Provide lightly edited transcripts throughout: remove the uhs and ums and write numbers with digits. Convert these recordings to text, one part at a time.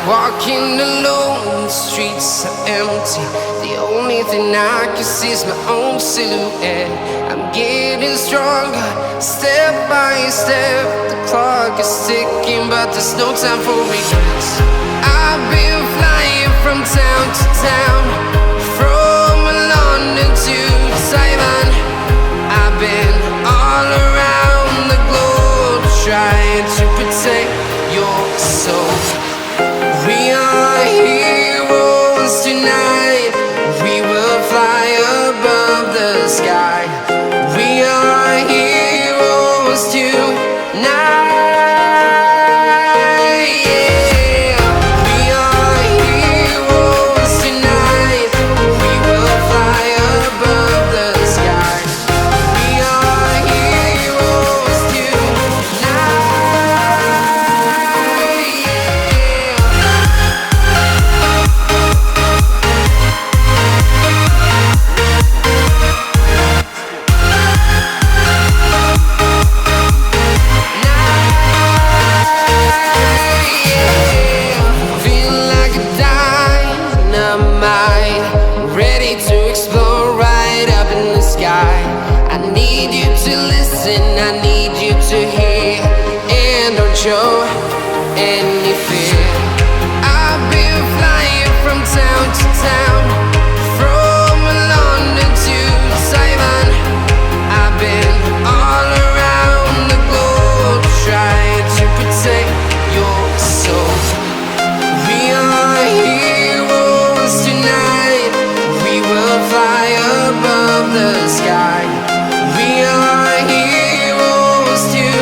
Walking alone, the streets are empty. The only thing I can see is my own silhouette. I'm getting stronger, step by step. The clock is ticking, but there's no time for regrets. I've been flying from town to town, from London to Taiwan. I've been all around the globe, trying to protect your soul. We are heroes tonight. We will fly above the sky. We are heroes tonight. Yeah. We are heroes tonight. We will fly above the sky. We are heroes tonight. I need you to listen, I need you to hear, and don't show any fear. I've been flying from town to town, from London to Taiwan. I've been all around the globe, trying to protect your soul. We are heroes tonight. We will fly above the sky. We are heroes tonight.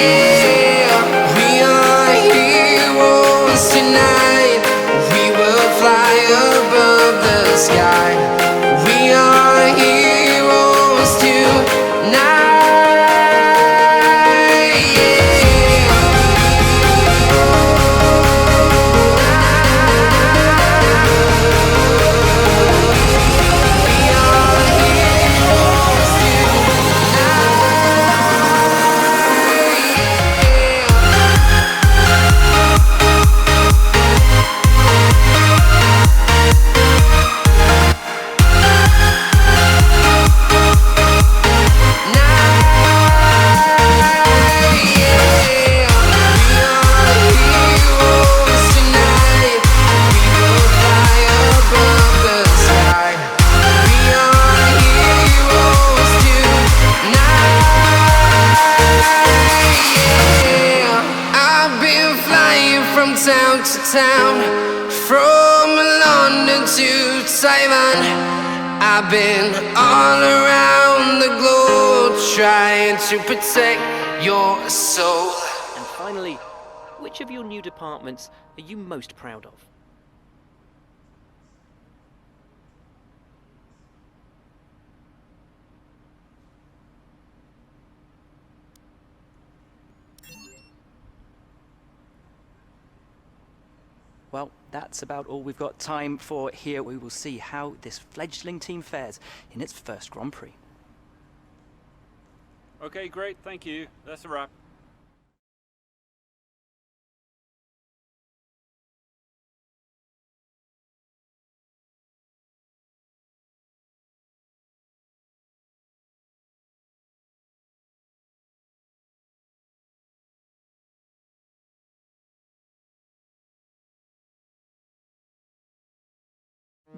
Yeah. We are heroes tonight. We will fly above the sky. We are heroes tonight. Town to town, from London to Taiwan. I've been all around the globe, trying to protect your soul. And finally, which of your new departments are you most proud of? Well, that's about all we've got time for here. We will see how this fledgling team fares in its first Grand Prix. Okay, great, thank you. That's a wrap.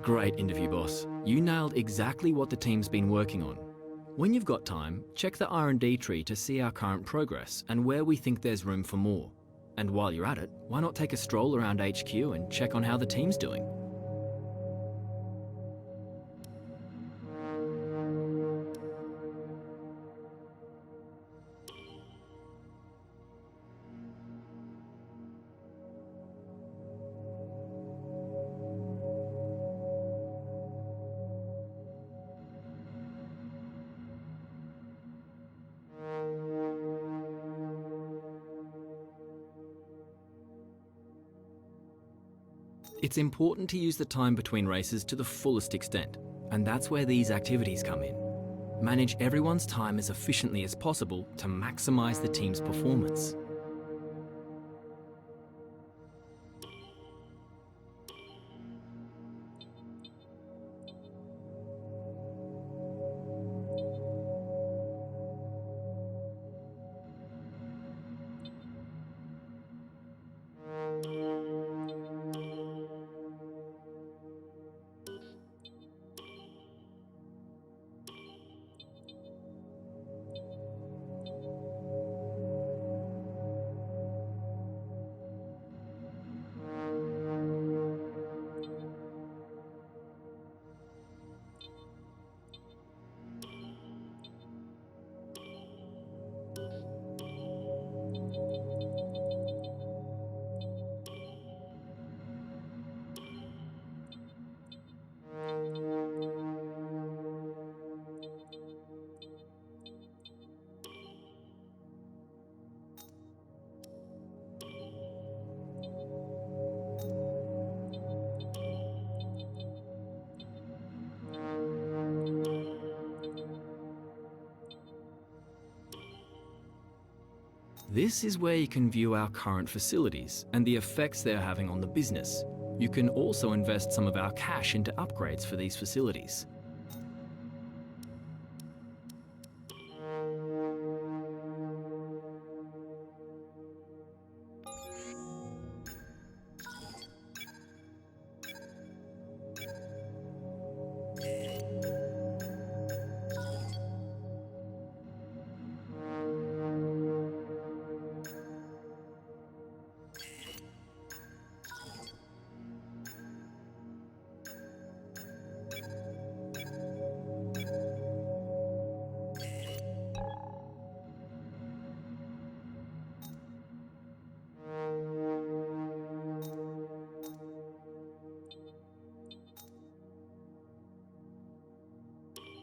Great interview, boss. You nailed exactly what the team's been working on. When you've got time, check the R&D tree to see our current progress and where we think there's room for more. And while you're at it, why not take a stroll around HQ and check on how the team's doing? It's important to use the time between races to the fullest extent, and that's where these activities come in. Manage everyone's time as efficiently as possible to maximize the team's performance. This is where you can view our current facilities and the effects they're having on the business. You can also invest some of our cash into upgrades for these facilities.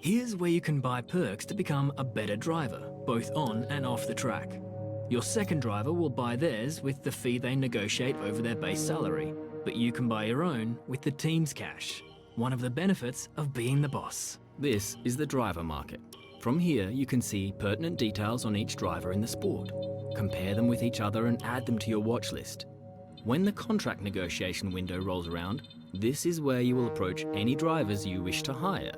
Here's where you can buy perks to become a better driver, both on and off the track. Your second driver will buy theirs with the fee they negotiate over their base salary, but you can buy your own with the team's cash. One of the benefits of being the boss. This is the driver market. From here, you can see pertinent details on each driver in the sport. Compare them with each other and add them to your watch list. When the contract negotiation window rolls around, this is where you will approach any drivers you wish to hire.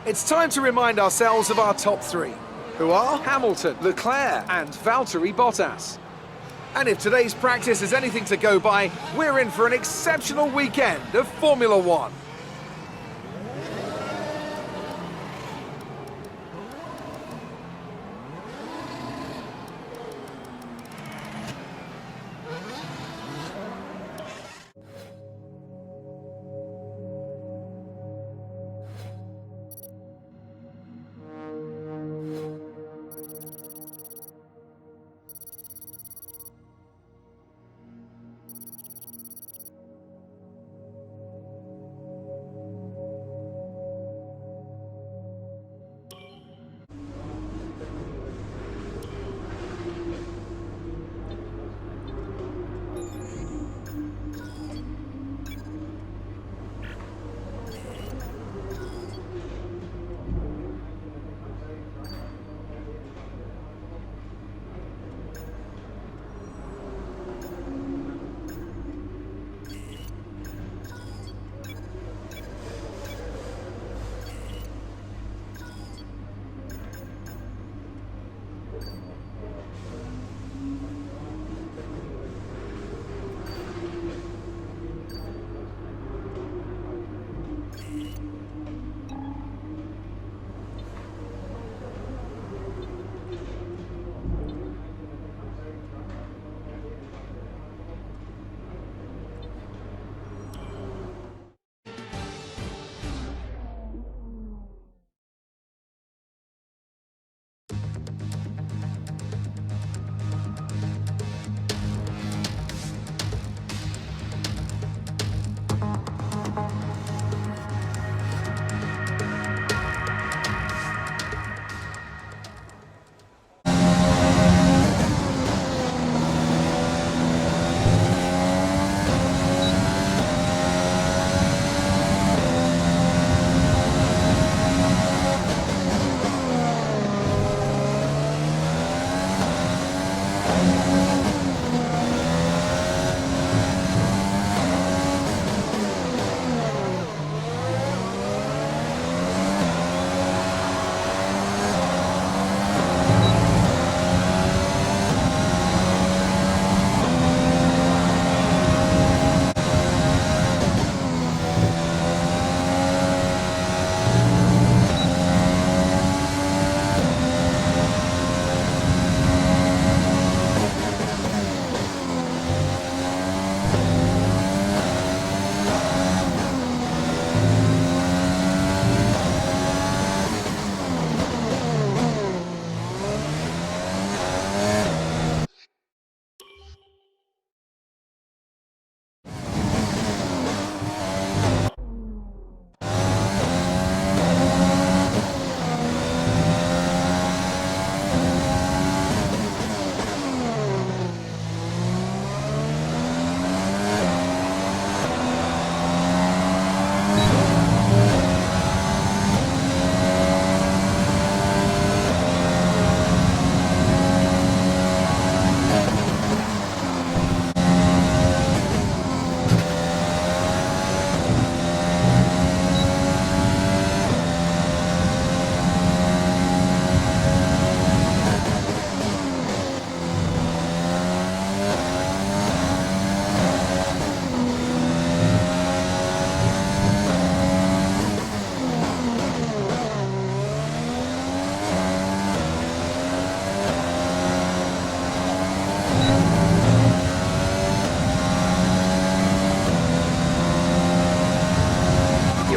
It's time to remind ourselves of our top three. who are Hamilton, Leclerc and Valtteri Bottas. And if today's practice is anything to go by, we're in for an exceptional weekend of Formula One.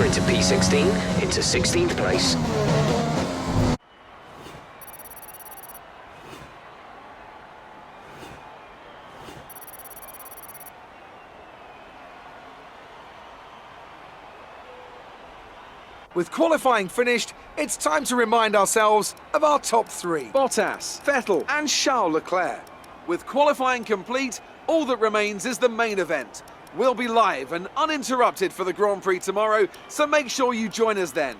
into P16, into 16th place. With qualifying finished, it's time to remind ourselves of our top three: Bottas, Vettel and Charles Leclerc. With qualifying complete, all that remains is the main event. We'll be live and uninterrupted for the Grand Prix tomorrow, so make sure you join us then.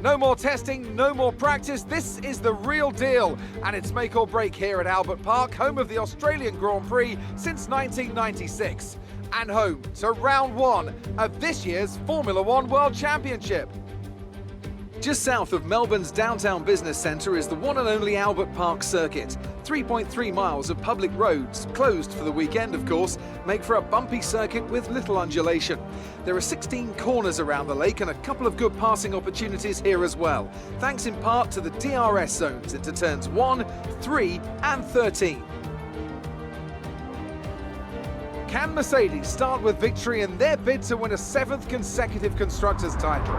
No more testing, no more practice. This is the real deal. And it's make or break here at Albert Park, home of the Australian Grand Prix since 1996. And home to round one of this year's Formula One World Championship. Just south of Melbourne's downtown business centre is the one and only Albert Park circuit. 3.3 miles of public roads, closed for the weekend of course, make for a bumpy circuit with little undulation. There are 16 corners around the lake and a couple of good passing opportunities here as well, thanks in part to the DRS zones into turns 1, 3 and 13. Can Mercedes start with victory in their bid to win a 7th consecutive Constructors' title?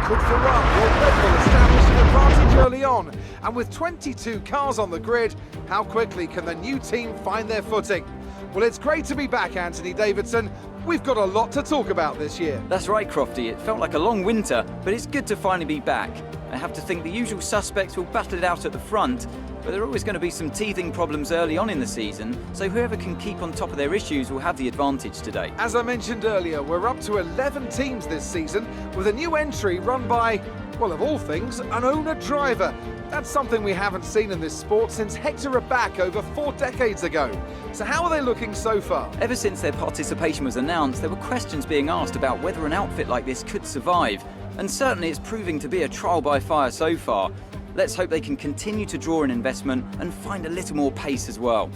Could Ferrari or Red Bull establish an advantage early on? And with 22 cars on the grid, how quickly can the new team find their footing? Well, it's great to be back, Anthony Davidson. We've got a lot to talk about this year. That's right, Crofty. It felt like a long winter, but it's good to finally be back. I have to think the usual suspects will battle it out at the front, but there are always going to be some teething problems early on in the season, so whoever can keep on top of their issues will have the advantage today. As I mentioned earlier, we're up to 11 teams this season, with a new entry run by, well, of all things, an owner-driver. That's something we haven't seen in this sport since Hector Raback over 4 decades ago. So how are they looking so far? Ever since their participation was announced, there were questions being asked about whether an outfit like this could survive, and certainly it's proving to be a trial by fire so far. Let's hope they can continue to draw in investment and find a little more pace as well.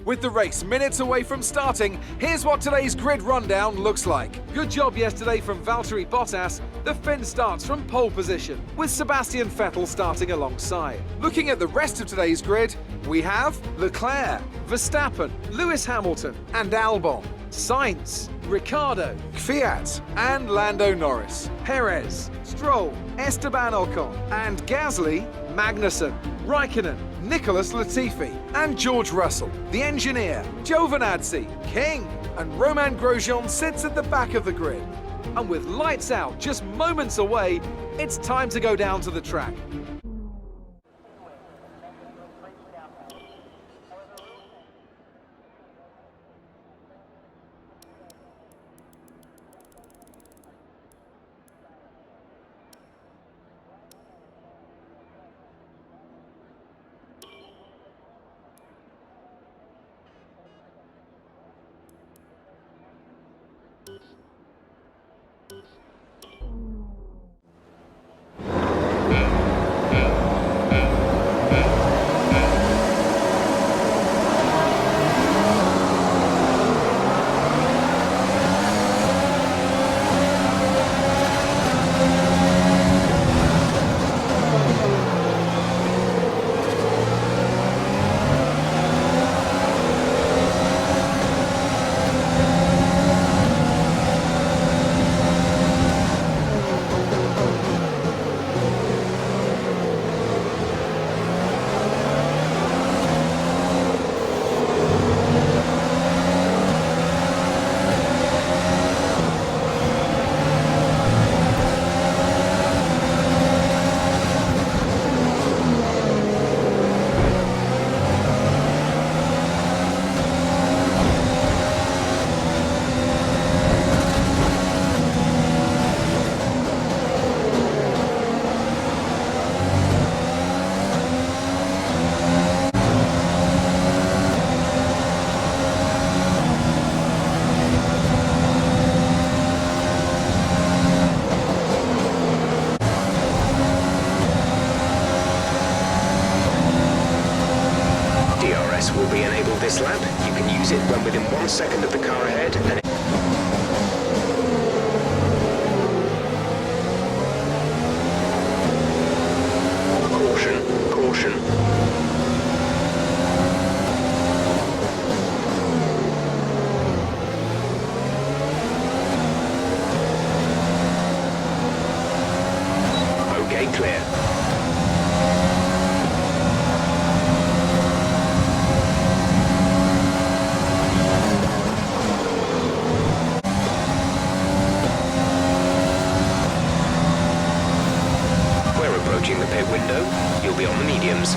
With the race minutes away from starting, here's what today's grid rundown looks like. Good job yesterday from Valtteri Bottas. The Finn starts from pole position, with Sebastian Vettel starting alongside. Looking at the rest of today's grid, we have Leclerc, Verstappen, Lewis Hamilton and Albon, Sainz, Ricciardo, Kvyat and Lando Norris, Perez, Stroll, Esteban Ocon and Gasly, Magnussen, Raikkonen, Nicholas Latifi and George Russell. The engineer, Giovinazzi, King and Romain Grosjean sits at the back of the grid. And with lights out just moments away, it's time to go down to the track. Will be enabled this lap. You can use it when within 1 second of the car ahead and caution, caution. Okay, clear. Approaching the pit window, you'll be on the mediums.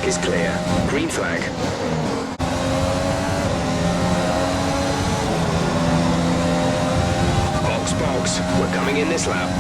track is clear. Green flag. Box, we're coming in this lap.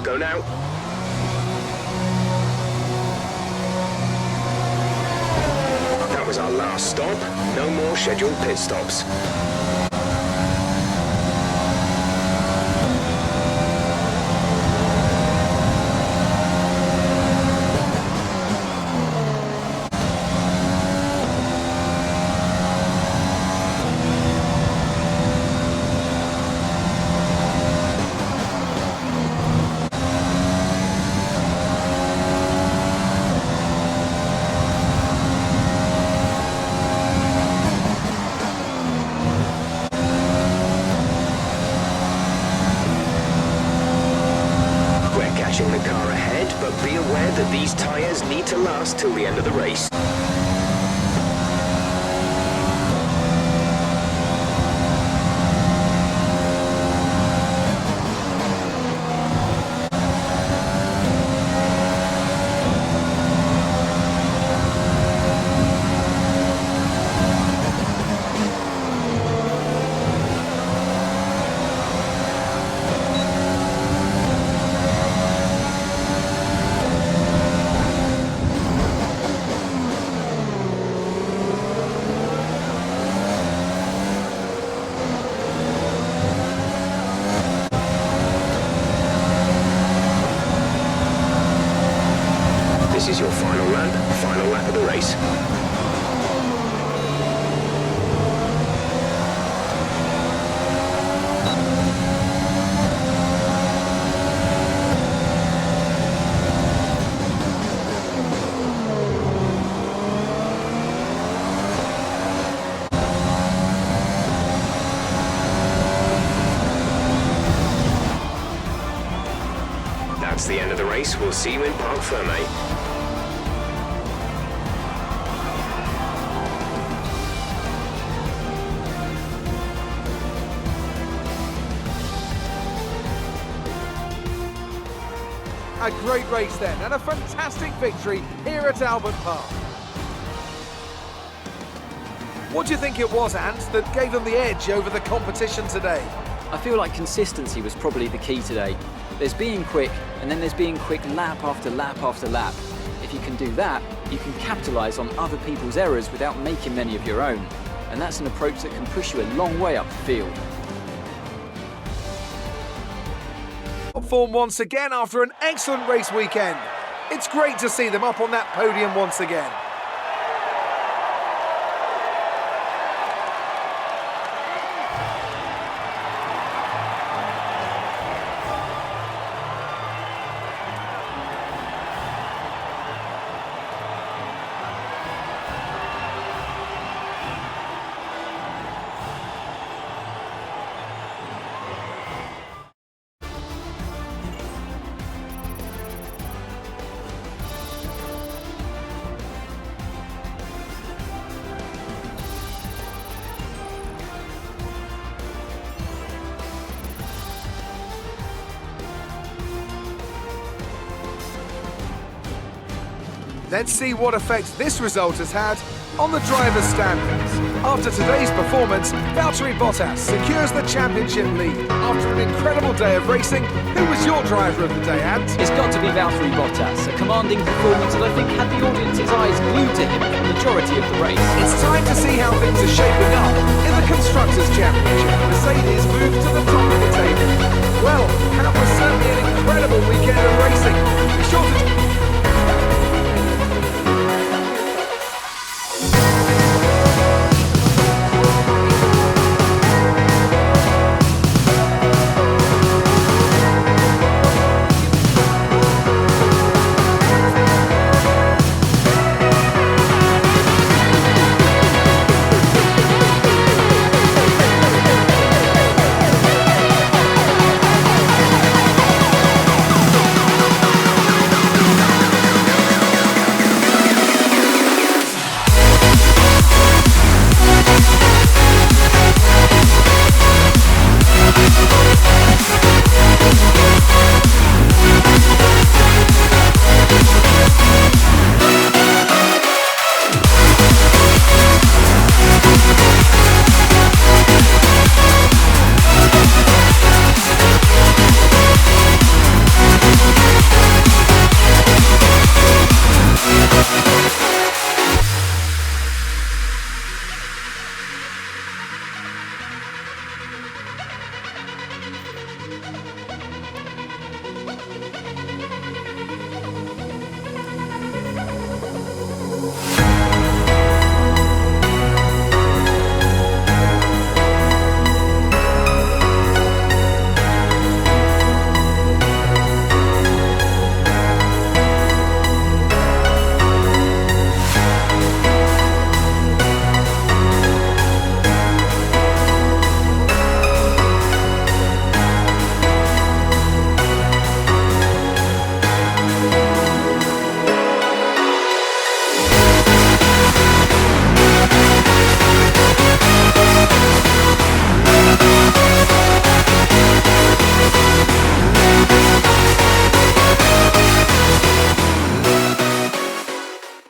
Go now. That was our last stop. No more scheduled pit stops. The car ahead, but be aware that these tyres need to last till the end of the race. This is your final lap of the race. That's the end of the race. We'll see you in Parc Fermé. A great race then, and a fantastic victory here at Albert Park. What do you think it was, Ant, that gave them the edge over the competition today? I feel like consistency was probably the key today. There's being quick, and then there's being quick lap after lap after lap. If you can do that, you can capitalise on other people's errors without making many of your own. And that's an approach that can push you a long way up the field. Form once again after an excellent race weekend. It's great to see them up on that podium once again. Let's see what effect this result has had on the driver's standings. After today's performance, Valtteri Bottas secures the championship lead. After an incredible day of racing, who was your driver of the day, Ant? It's got to be Valtteri Bottas, a commanding performance that I think had the audience's eyes glued to him for the majority of the race. It's time to see how things are shaping up in the Constructors' Championship. Mercedes moves to the top of the table. Well, how was